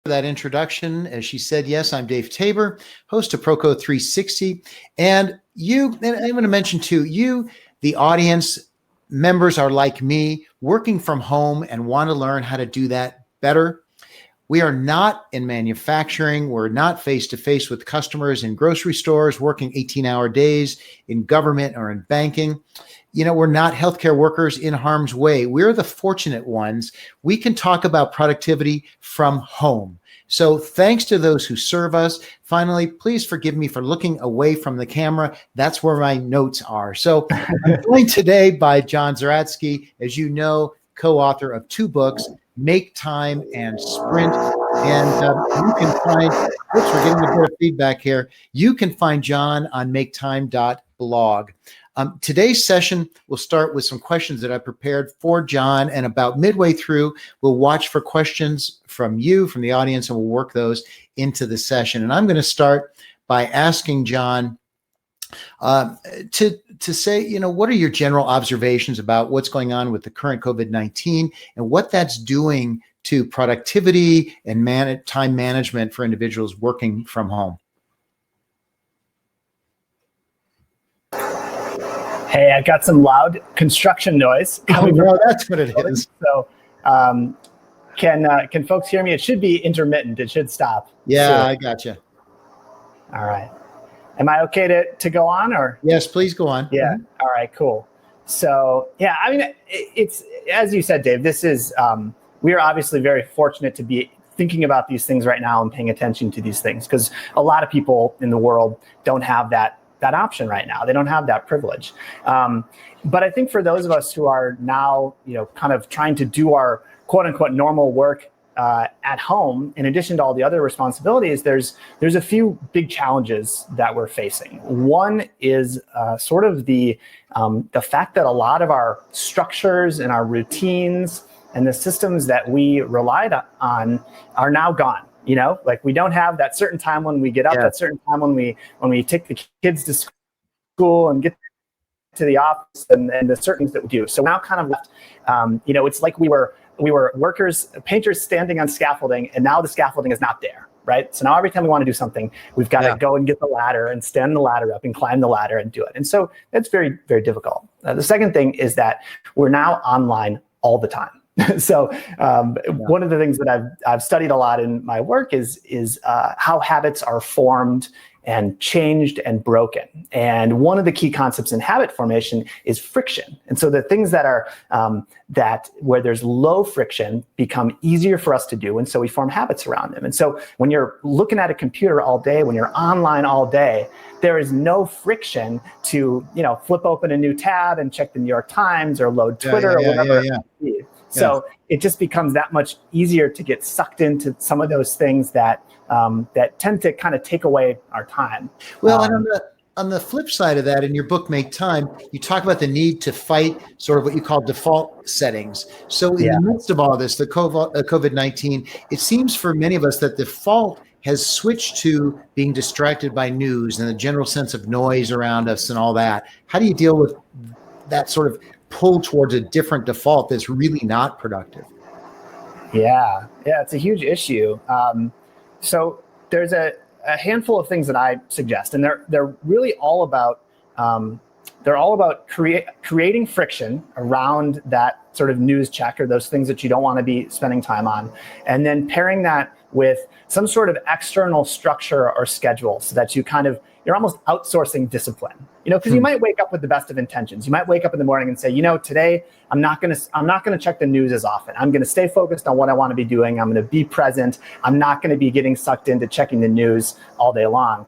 that introduction. As she said, yes, I'm Dave Tabor, host of Proco 360. And I'm going to mention too, the audience members are like me, working from home and want to learn how to do that better. We are not in manufacturing. We're not face-to-face with customers in grocery stores, working 18-hour days in government or in banking. We're not healthcare workers in harm's way. We're the fortunate ones. We can talk about productivity from home. So thanks to those who serve us. Finally, please forgive me for looking away from the camera. That's where my notes are. So I'm joined today by John Zeratsky, as you know, co-author of 2 books, Make Time and Sprint. And you can find, we're getting a bit of feedback here. You can find John on maketime.blog. Today's session will start with some questions that I prepared for John, and about midway through, we'll watch for questions from you, from the audience, and we'll work those into the session. And I'm going to start by asking John to say, what are your general observations about what's going on with the current COVID-19 and what that's doing to productivity and time management for individuals working from home? Hey, I've got some loud construction noise coming. Oh, that's what it is. So, can folks hear me? It should be intermittent. It should stop. Yeah, I gotcha. All right. Am I okay to go on, or? Yes, please go on. Yeah. Mm-hmm. All right. Cool. So, yeah, I mean, it's as you said, Dave. This is we are obviously very fortunate to be thinking about these things right now and paying attention to these things, because a lot of people in the world don't have that option right now. They don't have that privilege. But I think for those of us who are now, kind of trying to do our quote unquote normal work at home, in addition to all the other responsibilities, there's a few big challenges that we're facing. One is sort of the fact that a lot of our structures and our routines and the systems that we relied on are now gone. Like we don't have that certain time when we get up, that certain time when we take the kids to school and get to the office, and the certain things that we do. So now kind of left, it's like we were workers, painters standing on scaffolding, and now the scaffolding is not there, right? So now every time we want to do something, we've got to go and get the ladder and stand the ladder up and climb the ladder and do it. And so that's very, very difficult. The second thing is that we're now online all the time. So one of the things that I've studied a lot in my work is how habits are formed and changed and broken. And one of the key concepts in habit formation is friction. And so the things that are that where there's low friction become easier for us to do. And so we form habits around them. And so when you're looking at a computer all day, when you're online all day, there is no friction to, flip open a new tab and check the New York Times or load Twitter or whatever. So it just becomes that much easier to get sucked into some of those things that tend to kind of take away our time. Well, and on the flip side of that, in your book, Make Time, you talk about the need to fight sort of what you call default settings. So in the midst of all this, the COVID-19, it seems for many of us that default has switched to being distracted by news and the general sense of noise around us and all that. How do you deal with that sort of pull towards a different default that's really not productive? Yeah, it's a huge issue. So there's a handful of things that I suggest, and they're really all about creating friction around that sort of news check or those things that you don't want to be spending time on, and then pairing that with some sort of external structure or schedule so that you're almost outsourcing discipline. Because you might wake up with the best of intentions. You might wake up in the morning and say, today I'm not gonna check the news as often. I'm gonna stay focused on what I want to be doing. I'm gonna be present. I'm not gonna be getting sucked into checking the news all day long.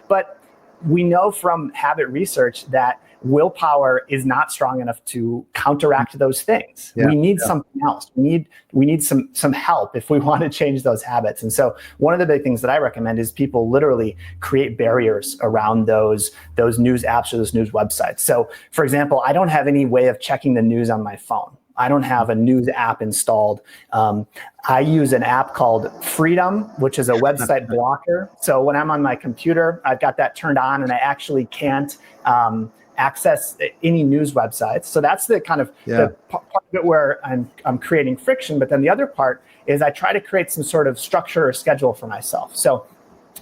But we know from habit research that willpower is not strong enough to counteract those things. We need something else. We need some help if we want to change those habits. And so one of the big things that I recommend is people literally create barriers around those news apps or those news websites. So for example, I don't have any way of checking the news on my phone. I don't have a news app installed. I use an app called Freedom, which is a website blocker. So when I'm on my computer, I've got that turned on and I actually can't access any news websites. So that's the kind of the part of it where I'm creating friction. But then the other part is I try to create some sort of structure or schedule for myself. So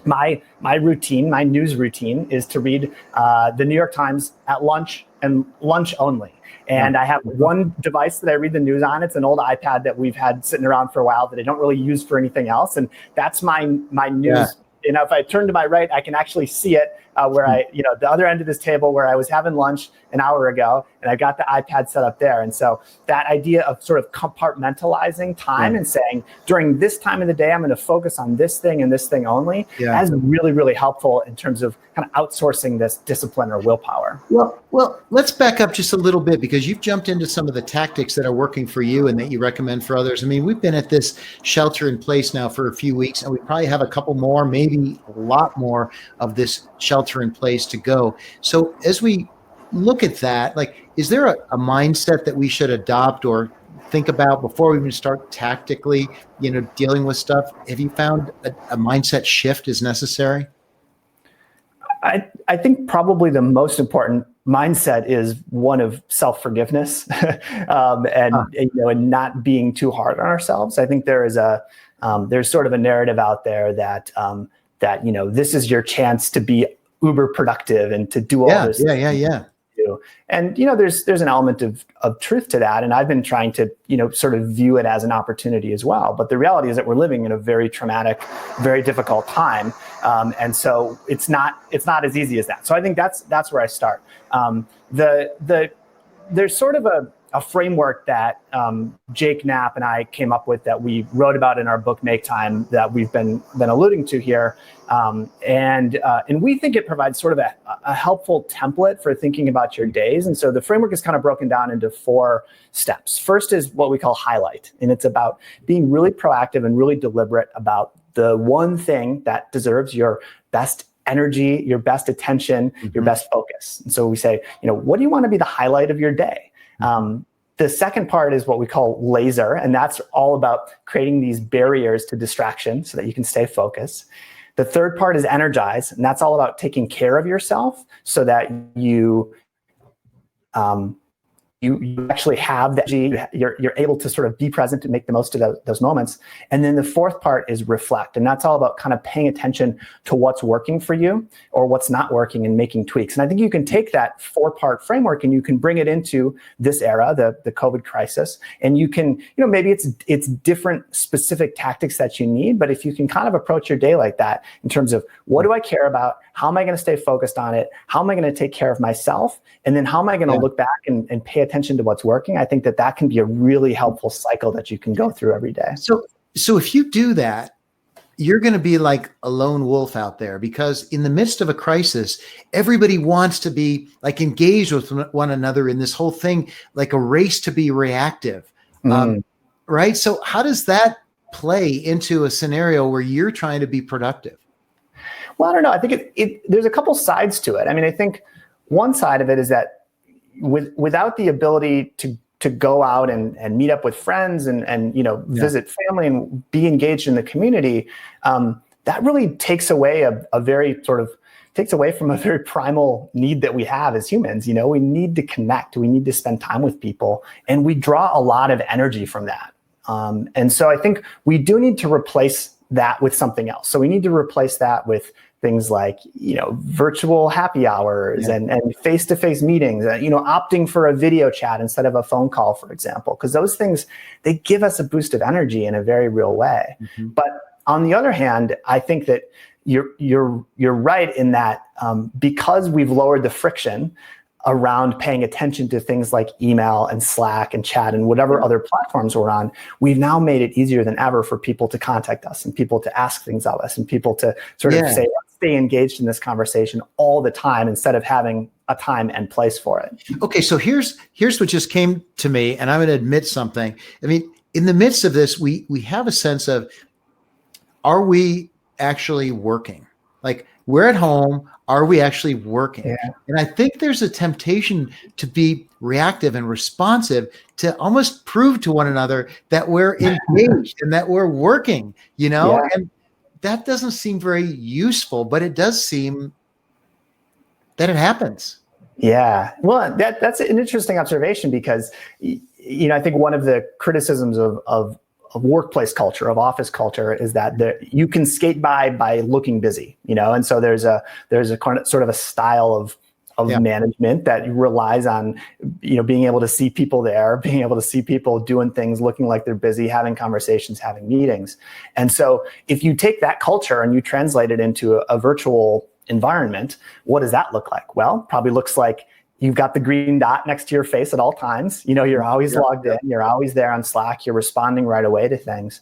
my routine, my news routine, is to read the New York Times at lunch and lunch only. And I have one device that I read the news on. It's an old iPad that we've had sitting around for a while that I don't really use for anything else. And that's my news. Yeah. You know, if I turn to my right, I can actually see it where the other end of this table where I was having lunch an hour ago, and I got the iPad set up there. And so that idea of sort of compartmentalizing time and saying, during this time of the day, I'm going to focus on this thing and this thing only, that's really, really helpful in terms of kind of outsourcing this discipline or willpower. Well, let's back up just a little bit, because you've jumped into some of the tactics that are working for you and that you recommend for others. I mean, we've been at this shelter in place now for a few weeks, and we probably have a couple more, maybe a lot more of this shelter in place to go. So as we look at that, like, is there a mindset that we should adopt or think about before we even start tactically, dealing with stuff? Have you found a mindset shift is necessary? I think probably the most important mindset is one of self-forgiveness and not being too hard on ourselves. I think there is there's sort of a narrative out there that this is your chance to be uber productive and to do all this. And there's an element of truth to that, and I've been trying to sort of view it as an opportunity as well. But the reality is that we're living in a very traumatic, very difficult time, and so it's not as easy as that. So I think that's where I start. There's sort of a framework that Jake Knapp and I came up with that we wrote about in our book Make Time that we've been alluding to here, and we think it provides sort of a helpful template for thinking about your days. And so the framework is kind of broken down into 4 steps. First is what we call highlight, and it's about being really proactive and really deliberate about the one thing that deserves your best energy, your best attention, your best focus. And so we say, what do you want to be the highlight of your day? The second part is what we call laser, and that's all about creating these barriers to distraction so that you can stay focused. The third part is energize, and that's all about taking care of yourself so that you actually have that energy, you're able to sort of be present and make the most of those moments. And then the fourth part is reflect, and that's all about kind of paying attention to what's working for you or what's not working and making tweaks. And I think you can take that 4-part framework and you can bring it into this era, the COVID crisis, and you can, maybe it's different specific tactics that you need, but if you can kind of approach your day like that in terms of what do I care about? How am I going to stay focused on it? How am I going to take care of myself? And then how am I going to look back and pay attention to what's working? I think that can be a really helpful cycle that you can go through every day. So if you do that, you're going to be like a lone wolf out there, because in the midst of a crisis, everybody wants to be like engaged with one another in this whole thing, like a race to be reactive. Right? So how does that play into a scenario where you're trying to be productive? Well, I don't know. I think there's a couple sides to it. I mean, I think one side of it is that without the ability to go out and meet up with friends and visit family and be engaged in the community, that really takes away takes away from a very primal need that we have as humans. We need to connect. We need to spend time with people, and we draw a lot of energy from that. And so I think we do need to replace that with something else. So we need to replace that with things like, virtual happy hours and face-to-face meetings, opting for a video chat instead of a phone call, for example, because those things, they give us a boost of energy in a very real way. But on the other hand, I think that you're right in that because we've lowered the friction around paying attention to things like email and Slack and chat and whatever other platforms we're on, we've now made it easier than ever for people to contact us and people to ask things of us and people to sort of say, let's stay engaged in this conversation all the time instead of having a time and place for it. Okay, so here's what just came to me, and I'm going to admit something. I mean, in the midst of this, we have a sense of, are we actually working? Like, we're at home. Are we actually working? Yeah. And I think there's a temptation to be reactive and responsive to almost prove to one another that we're engaged and that we're working, and that doesn't seem very useful, but it does seem that it happens. Yeah. Well, that's an interesting observation because, I think one of the criticisms of workplace culture, of office culture, is that you can skate by looking busy, and so there's a sort of a style of management that relies on, being able to see people there, being able to see people doing things, looking like they're busy, having conversations, having meetings. And so if you take that culture and you translate it into a virtual environment, what does that look like? Well, probably looks like you've got the green dot next to your face at all times. You're always logged in, you're always there on Slack, you're responding right away to things.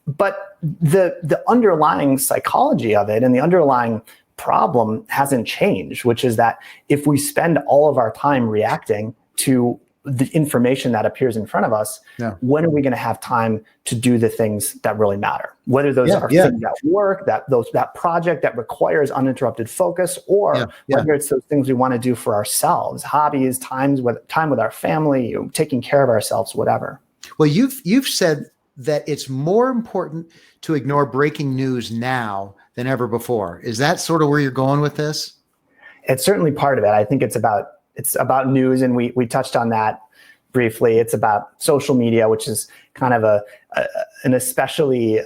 But the underlying psychology of it and the underlying problem hasn't changed, which is that if we spend all of our time reacting to the information that appears in front of us, when are we going to have time to do the things that really matter? Whether those are things at work, that project that requires uninterrupted focus, or whether it's those things we want to do for ourselves, hobbies, time with our family, taking care of ourselves, whatever. Well, you've said that it's more important to ignore breaking news now than ever before. Is that sort of where you're going with this? It's certainly part of it. I think it's about news, and we touched on that briefly. It's about social media, which is kind of an especially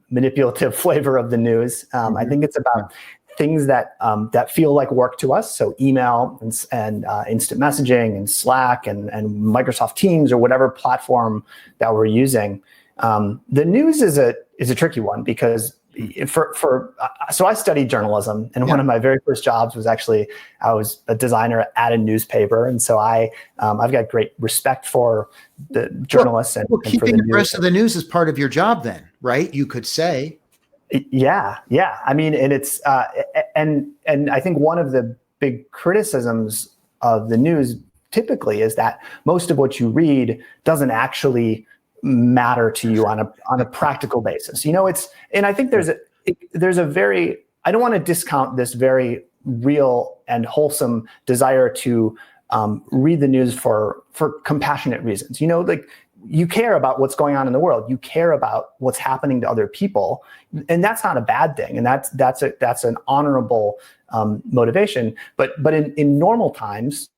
manipulative flavor of the news. I think it's about things that feel like work to us. So email and instant messaging and Slack and Microsoft Teams, or whatever platform that we're using. The news is a tricky one, because so I studied journalism, and one of my very first jobs was I was a designer at a newspaper, and so I've got great respect for the journalists. Well, keeping abreast of the news is part of your job, then, right? You could say. Yeah. I mean, and it's and I think one of the big criticisms of the news typically is that most of what you read doesn't actually matter to you on a practical basis. And I think there's a very, I don't want to discount this very real and wholesome desire to read the news for compassionate reasons. Like, you care about what's going on in the world. You care about what's happening to other people, and that's not a bad thing. And that's an honorable motivation. But in normal times,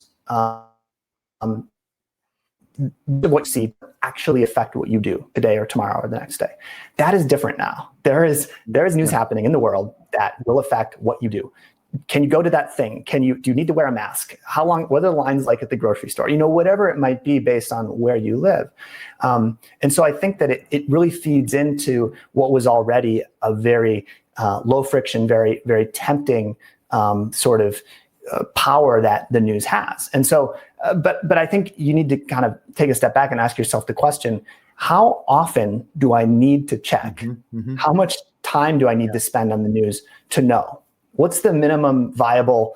what you see actually affect what you do today or tomorrow or the next day. That is different now. There is news happening in the world that will affect what you do. Can you go to that thing? Do you need to wear a mask? How long? What are the lines like at the grocery store? Whatever it might be based on where you live. And so I think that it really feeds into what was already a very low friction, very, very tempting sort of power that the news has. And so, but I think you need to kind of take a step back and ask yourself the question: how often do I need to check? How much time do I need to spend on the news to know? What's the minimum viable,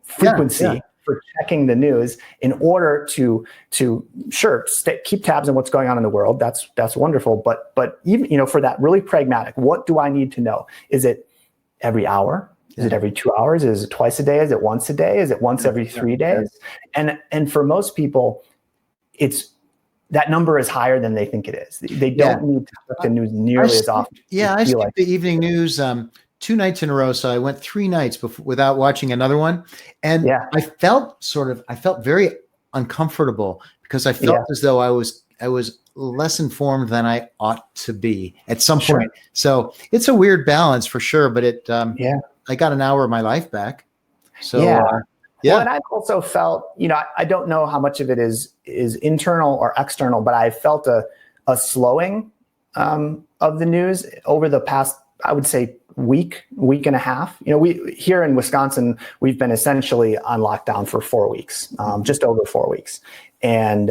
frequency for checking the news in order to keep tabs on what's going on in the world? That's wonderful. But even, for that really pragmatic, what do I need to know? Is it every hour? Is it every 2 hours? Is it twice a day? Is it once a day? Is it once every 3 days? And for most people, that number is higher than they think it is. They don't need to check the news nearly as often. I skipped the evening news 2 nights in a row. So I went 3 nights without watching another one. And I felt very uncomfortable, because I felt as though I was less informed than I ought to be at some point. So it's a weird balance for sure, but I got an hour of my life back. So Well, and I've also felt, I don't know how much of it is internal or external, but I felt a slowing of the news over the past, I would say, week and a half. We here in Wisconsin, we've been essentially on lockdown for 4 weeks, just over 4 weeks, and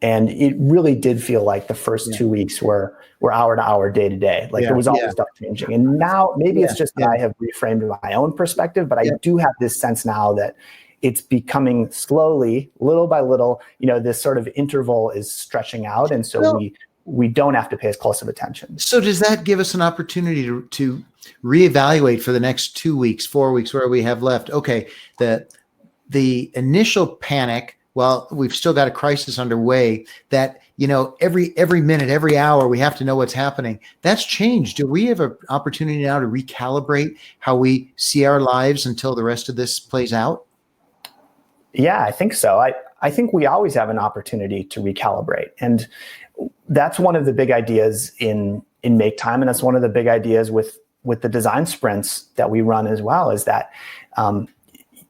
it really did feel like the first 2 weeks were hour to hour, day to day. Like there was always stuff changing. And now maybe it's just that I have reframed my own perspective, but I do have this sense now that it's becoming slowly, little by little, this sort of interval is stretching out. And so we don't have to pay as close of attention. So does that give us an opportunity to reevaluate for the next 2 weeks, 4 weeks, where we have left? Okay, the initial panic, well, we've still got a crisis underway that, every minute, every hour, we have to know what's happening. That's changed. Do we have an opportunity now to recalibrate how we see our lives until the rest of this plays out? Yeah, I think so. I think we always have an opportunity to recalibrate. And that's one of the big ideas in Make Time, and that's one of the big ideas with the design sprints that we run as well, is that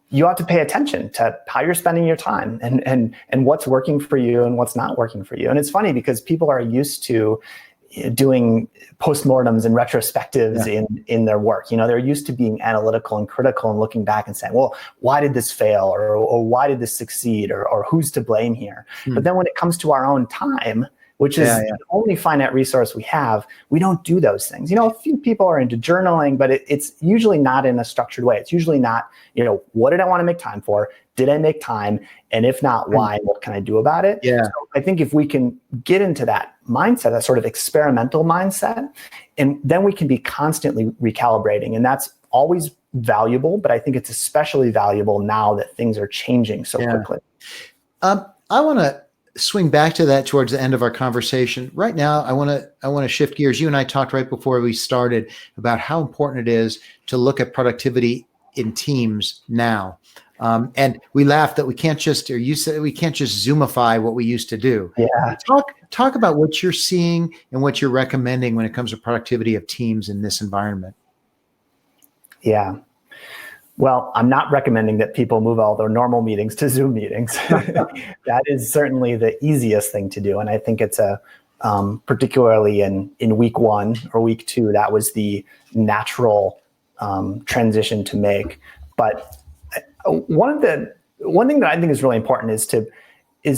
you ought to pay attention to how you're spending your time and what's working for you and what's not working for you. And it's funny because people are used to doing postmortems and retrospectives in their work. They're used to being analytical and critical and looking back and saying, well, why did this fail? Or why did this succeed? Or who's to blame here? But then when it comes to our own time, which is the only finite resource we have, we don't do those things. A few people are into journaling, but it's usually not in a structured way. It's usually not, what did I want to make time for? Did I make time? And if not, why? What can I do about it? Yeah. So I think if we can get into that mindset, that sort of experimental mindset, and then we can be constantly recalibrating. And that's always valuable, but I think it's especially valuable now that things are changing so quickly. I want to swing back to that towards the end of our conversation. Right now, I want to shift gears. You and I talked right before we started about how important it is to look at productivity in teams now. And we laughed that we can't just, or you said we can't just Zoomify what we used to do. Yeah. Talk about what you're seeing and what you're recommending when it comes to productivity of teams in this environment. Yeah. Well, I'm not recommending that people move all their normal meetings to Zoom meetings. That is certainly the easiest thing to do. And I think it's particularly in week 1 or week 2, that was the natural transition to make. But one thing that I think is really important is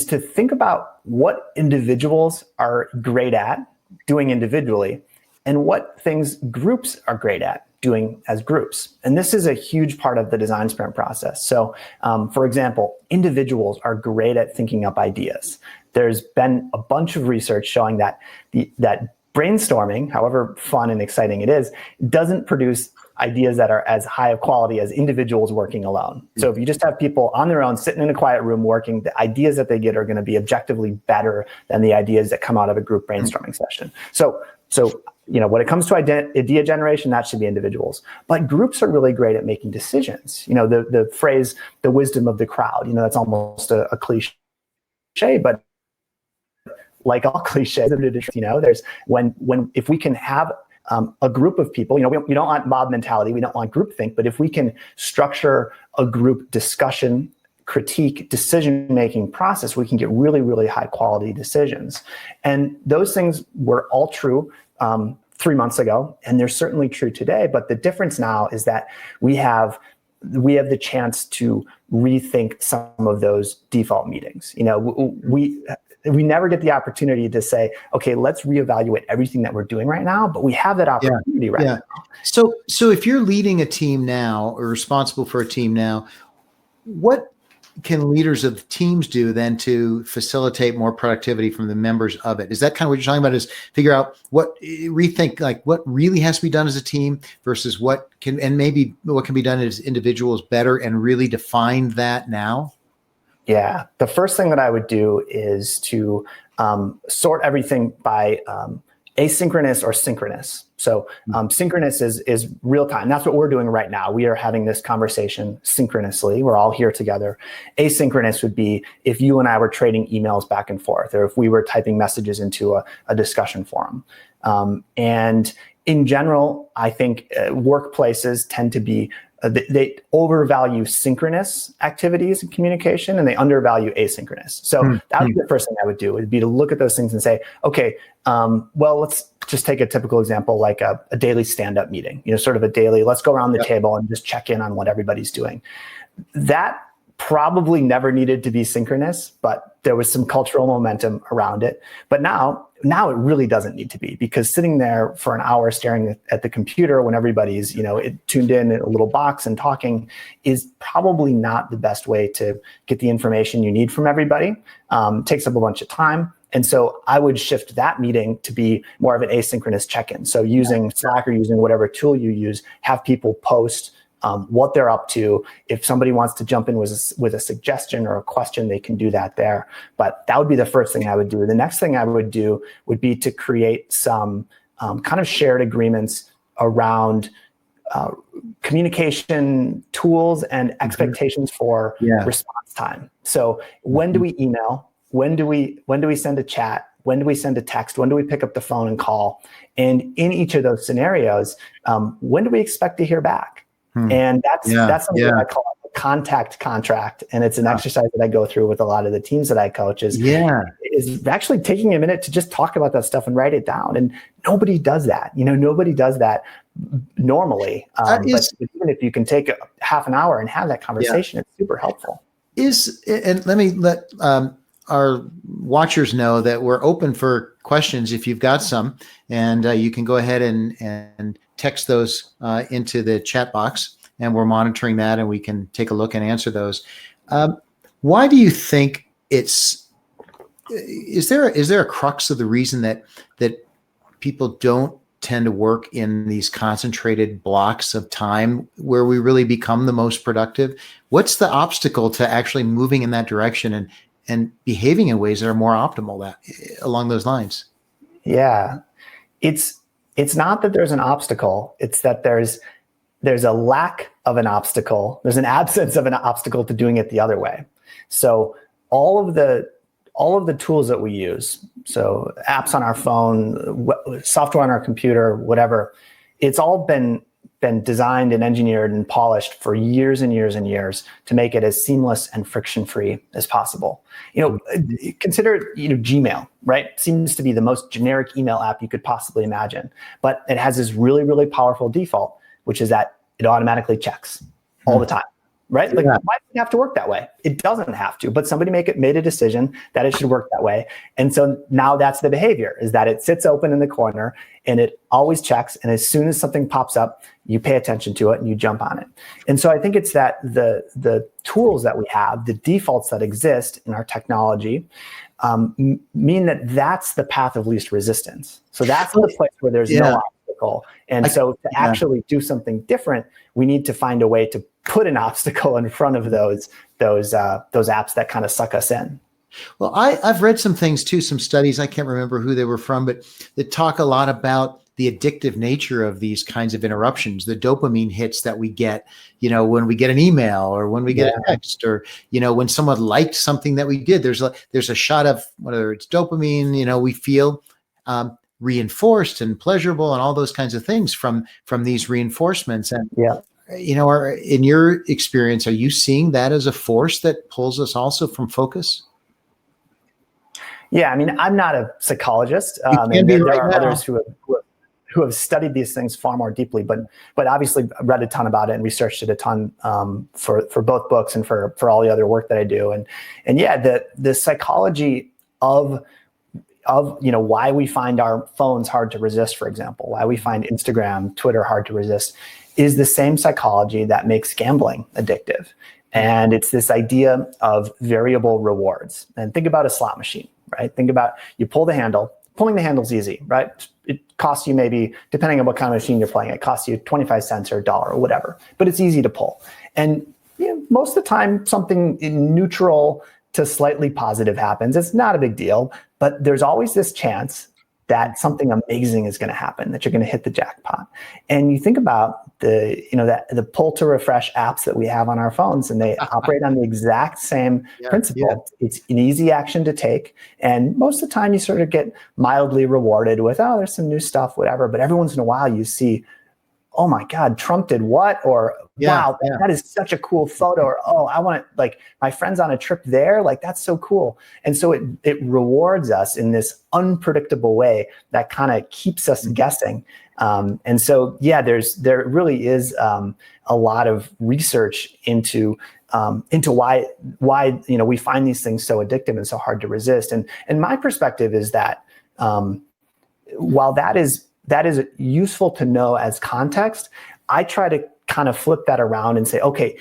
to think about what individuals are great at doing individually and what things groups are great at doing as groups. And this is a huge part of the design sprint process. So, for example, individuals are great at thinking up ideas. There's been a bunch of research showing that that brainstorming, however fun and exciting it is, doesn't produce ideas that are as high of quality as individuals working alone. So if you just have people on their own, sitting in a quiet room working, the ideas that they get are going to be objectively better than the ideas that come out of a group brainstorming session. So when it comes to idea generation, that should be individuals. But groups are really great at making decisions. The phrase, the wisdom of the crowd, that's almost a cliche, but like all cliches, there's if we can have a group of people, we don't want mob mentality, we don't want groupthink, but if we can structure a group discussion, critique, decision-making process, we can get really, really high quality decisions. And those things were all true 3 months ago, and they're certainly true today. But the difference now is that we have the chance to rethink some of those default meetings. We never get the opportunity to say, okay, let's reevaluate everything that we're doing right now, but we have that opportunity now. So if you're leading a team now or responsible for a team now, what can leaders of teams do then to facilitate more productivity from the members of it? Is that kind of what you're talking about, is figure out rethink like what really has to be done as a team versus what can be done as individuals better, and really define that now? Yeah. The first thing that I would do is to sort everything by asynchronous or synchronous. So synchronous is real time. That's what we're doing right now. We are having this conversation synchronously. We're all here together. Asynchronous would be if you and I were trading emails back and forth, or if we were typing messages into a discussion forum. And in general, I think workplaces tend to be they overvalue synchronous activities and communication, and they undervalue asynchronous. So that would be the first thing I would do, would be to look at those things and say, okay, well, let's just take a typical example, like a daily stand-up meeting, sort of a daily, let's go around the table and just check in on what everybody's doing. That probably never needed to be synchronous, but there was some cultural momentum around it. But now it really doesn't need to be, because sitting there for an hour staring at the computer when everybody's, tuned in a little box and talking is probably not the best way to get the information you need from everybody. Takes up a bunch of time. And so I would shift that meeting to be more of an asynchronous check-in. So using Slack or using whatever tool you use, have people post what they're up to. If somebody wants to jump in with a suggestion or a question, they can do that there. But that would be the first thing I would do. The next thing I would do would be to create some kind of shared agreements around communication tools and expectations for response time. So when do we email? When do we send a chat? When do we send a text? When do we pick up the phone and call? And in each of those scenarios, when do we expect to hear back? And that's something that I call a contact contract. And it's an exercise that I go through with a lot of the teams that I coach is actually taking a minute to just talk about that stuff and write it down. And nobody does that. Nobody does that normally. But even if you can take half an hour and have that conversation, it's super helpful. And let me let our watchers know that we're open for questions if you've got some, and you can go ahead and text those into the chat box, and we're monitoring that, and we can take a look and answer those. Why do you think is there a crux of the reason that people don't tend to work in these concentrated blocks of time where we really become the most productive? What's the obstacle to actually moving in that direction and behaving in ways that are more optimal along those lines? Yeah, it's not that there's an obstacle. It's that there's a lack of an obstacle. There's an absence of an obstacle to doing it the other way. So all of the tools that we use, so apps on our phone, software on our computer, whatever, it's all been designed and engineered and polished for years and years and years to make it as seamless and friction-free as possible. Consider Gmail, right? Seems to be the most generic email app you could possibly imagine, but it has this really, really powerful default, which is that it automatically checks all the time. Right? Like, why does it have to work that way? It doesn't have to, but somebody made a decision that it should work that way. And so now that's the behavior, is that it sits open in the corner and it always checks. And as soon as something pops up, you pay attention to it and you jump on it. And so I think it's that the tools that we have, the defaults that exist in our technology, mean that that's the path of least resistance. So that's the place where there's no obstacle. And so to actually do something different, we need to find a way to put an obstacle in front of those apps that kind of suck us in. Well, I've read some things too, some studies, I can't remember who they were from, but that talk a lot about the addictive nature of these kinds of interruptions, the dopamine hits that we get, when we get an email or when we get a text, or, when someone liked something that we did, there's a shot of whether it's dopamine, we feel reinforced and pleasurable and all those kinds of things from these reinforcements. And in your experience, are you seeing that as a force that pulls us also from focus? Yeah, I mean, I'm not a psychologist. And there are others who have studied these things far more deeply, but obviously read a ton about it and researched it a ton for both books and for all the other work that I do. And the psychology of why we find our phones hard to resist, for example, why we find Instagram, Twitter hard to resist, is the same psychology that makes gambling addictive. And it's this idea of variable rewards. And think about a slot machine, right? Think about, you pull the handle. Pulling the handle's easy, right? It costs you maybe, depending on what kind of machine you're playing, it costs you 25 cents or $1 or whatever, but it's easy to pull. And most of the time, something neutral to slightly positive happens. It's not a big deal, but there's always this chance that something amazing is going to happen, that you're going to hit the jackpot. And you think about the pull to refresh apps that we have on our phones, and they operate on the exact same principle. It's an easy action to take. And most of the time you sort of get mildly rewarded with, there's some new stuff, whatever. But every once in a while you see, oh my God, Trump did what? Or wow, that is such a cool photo. Or, I want to, my friend's on a trip there. That's so cool. And so it rewards us in this unpredictable way that kind of keeps us guessing. And so, there really is a lot of research into why we find these things so addictive and so hard to resist. And my perspective is that while that is useful to know as context, I try to kind of flip that around and say, okay,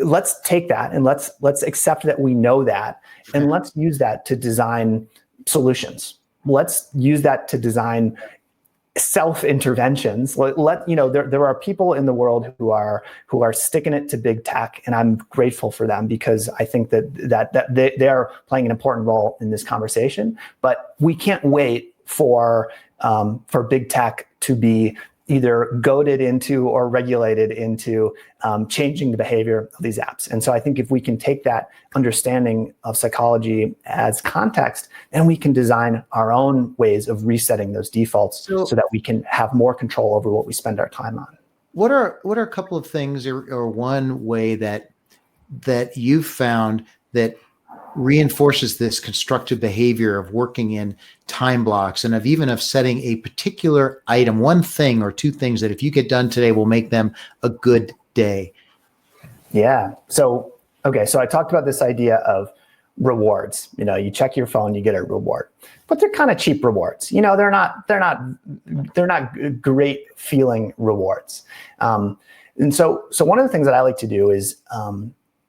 let's take that and let's accept that we know that, and let's use that to design solutions. Let's use that to design self-interventions. There are people in the world who are sticking it to big tech, and I'm grateful for them, because I think that they are playing an important role in this conversation. But we can't wait for big tech to be either goaded into or regulated into changing the behavior of these apps. And so I think if we can take that understanding of psychology as context, then we can design our own ways of resetting those defaults so that we can have more control over what we spend our time on. What are a couple of things or one way that you've found that reinforces this constructive behavior of working in time blocks and of setting a particular item, one thing or two things that if you get done today will make them a good day? Yeah. So I talked about this idea of rewards. You check your phone, you get a reward, but they're kind of cheap rewards. They're not great feeling rewards. And so one of the things that I like to do is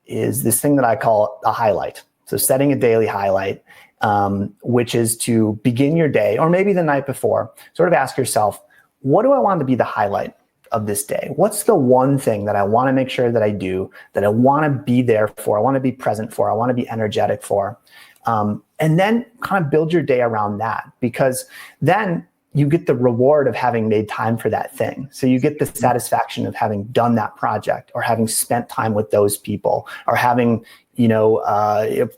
this thing that I call a highlight. So setting a daily highlight, which is to begin your day, or maybe the night before, sort of ask yourself, what do I want to be the highlight of this day? What's the one thing that I want to make sure that I do, that I want to be there for, I want to be present for, I want to be energetic for? And then kind of build your day around that, because then you get the reward of having made time for that thing. So you get the satisfaction of having done that project, or having spent time with those people, or having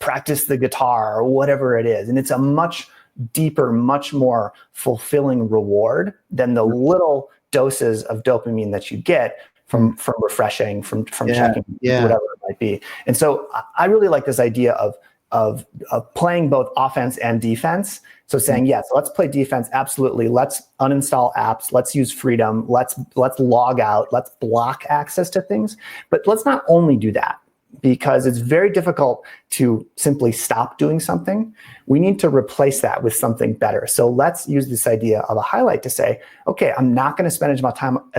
practiced the guitar, or whatever it is. And it's a much deeper, much more fulfilling reward than the little doses of dopamine that you get from refreshing, from checking, whatever it might be. And so I really like this idea of playing both offense and defense. So saying, yes, let's play defense. Absolutely. Let's uninstall apps. Let's use freedom. Let's log out. Let's block access to things. But let's not only do that, because it's very difficult to simply stop doing something. We need to replace that with something better. So let's use this idea of a highlight to say, okay, I'm not going to spend as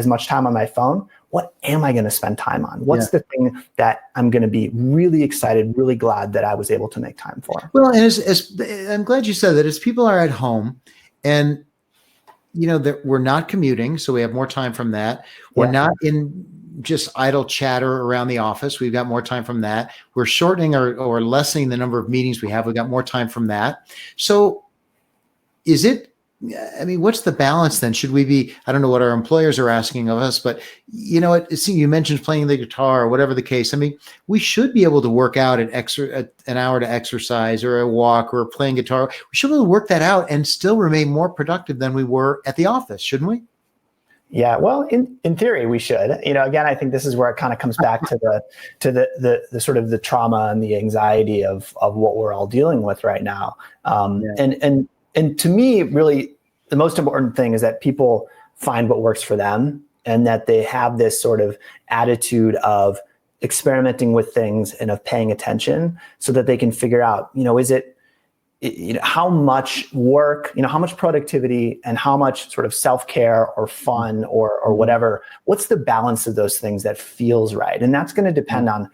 much time on my phone. What am I going to spend time on? What's the thing that I'm going to be really excited, really glad that I was able to make time for? Well, and as I'm glad you said that, as people are at home and, that we're not commuting, so we have more time from that. We're not in just idle chatter around the office. We've got more time from that. We're shortening or lessening the number of meetings we have. We've got more time from that. So what's the balance then? Should we be, I don't know what our employers are asking of us, but you mentioned playing the guitar or whatever the case. We should be able to work out an hour to exercise or a walk or playing guitar. We should be able to work that out and still remain more productive than we were at the office, shouldn't we? Yeah, well, in theory, we should. Again, I think this is where it kind of comes back to the sort of the trauma and the anxiety of what we're all dealing with right now. And to me, really, the most important thing is that people find what works for them, and that they have this sort of attitude of experimenting with things and of paying attention, so that they can figure out, how much work, how much productivity, and how much sort of self-care or fun or whatever, what's the balance of those things that feels right? And that's going to depend on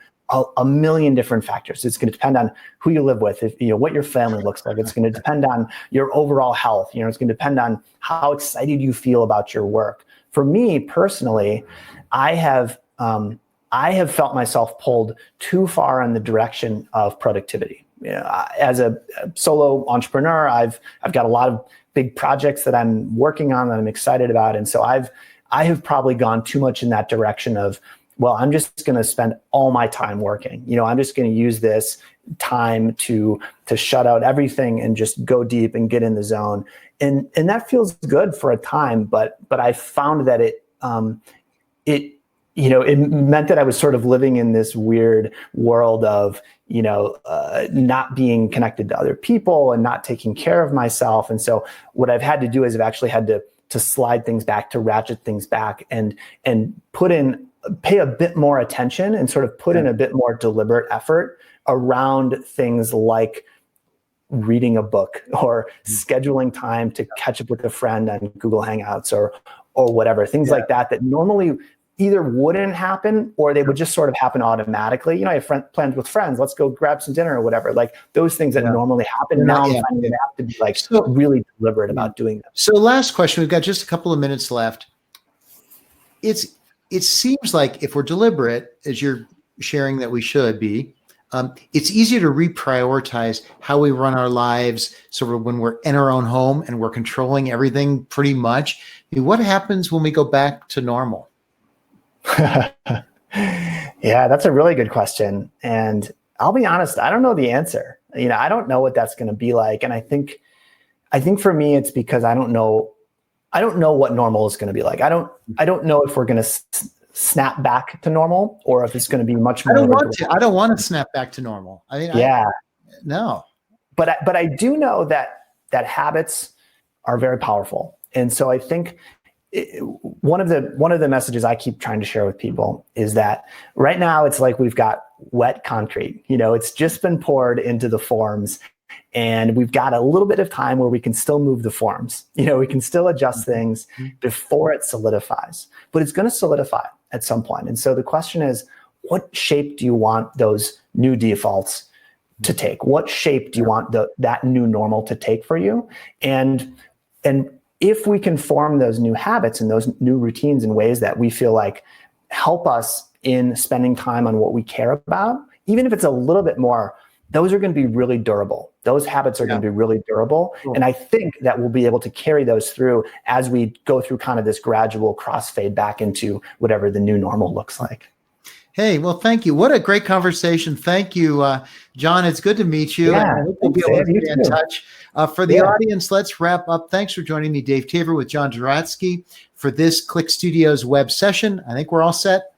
a million different factors. It's going to depend on who you live with, what your family looks like. It's going to depend on your overall health. It's going to depend on how excited you feel about your work. For me personally, I have felt myself pulled too far in the direction of productivity. As a solo entrepreneur, I've got a lot of big projects that I'm working on that I'm excited about, and so I have probably gone too much in that direction of, well, I'm just going to spend all my time working. I'm just going to use this time to shut out everything and just go deep and get in the zone, and that feels good for a time, but I found that it meant that I was sort of living in this weird world of, not being connected to other people and not taking care of myself. And so what I've had to do is I've actually had to slide things back, to ratchet things back, and pay a bit more attention and sort of put in a bit more deliberate effort around things like reading a book or scheduling time to catch up with a friend on Google Hangouts or whatever, things like that normally either wouldn't happen or they would just sort of happen automatically. I have plans with friends, let's go grab some dinner or whatever, like those things that normally happen. Now I'm finding I have to be really deliberate about doing them. So last question, we've got just a couple of minutes left. It seems like if we're deliberate, as you're sharing that we should be, it's easier to reprioritize how we run our lives sort of when we're in our own home and we're controlling everything pretty much. I mean, what happens when we go back to normal? Yeah, that's a really good question. And I'll be honest, I don't know the answer. I don't know what that's going to be like. And I think for me, it's because I don't know what normal is going to be like. I don't know if we're going to snap back to normal or if it's going to be much more. I don't want to snap back to normal. I mean, no. But I do know that habits are very powerful. And so I think one of the messages I keep trying to share with people is that right now it's like we've got wet concrete. It's just been poured into the forms, and we've got a little bit of time where we can still move the forms. We can still adjust things before it solidifies, but it's going to solidify at some point. And so the question is, what shape do you want those new defaults to take? What shape do you want that new normal to take for you? And if we can form those new habits and those new routines in ways that we feel like help us in spending time on what we care about, even if it's a little bit more, those are going to be really durable. Those habits are going to be really durable. Cool. And I think that we'll be able to carry those through as we go through kind of this gradual crossfade back into whatever the new normal looks like. Hey, well, thank you. What a great conversation. Thank you, John. It's good to meet you. Yeah, and I hope we'll be able to stay in touch. For the audience, let's wrap up. Thanks for joining me, Dave Tabor, with John Zeratsky for this Click Studios web session. I think we're all set.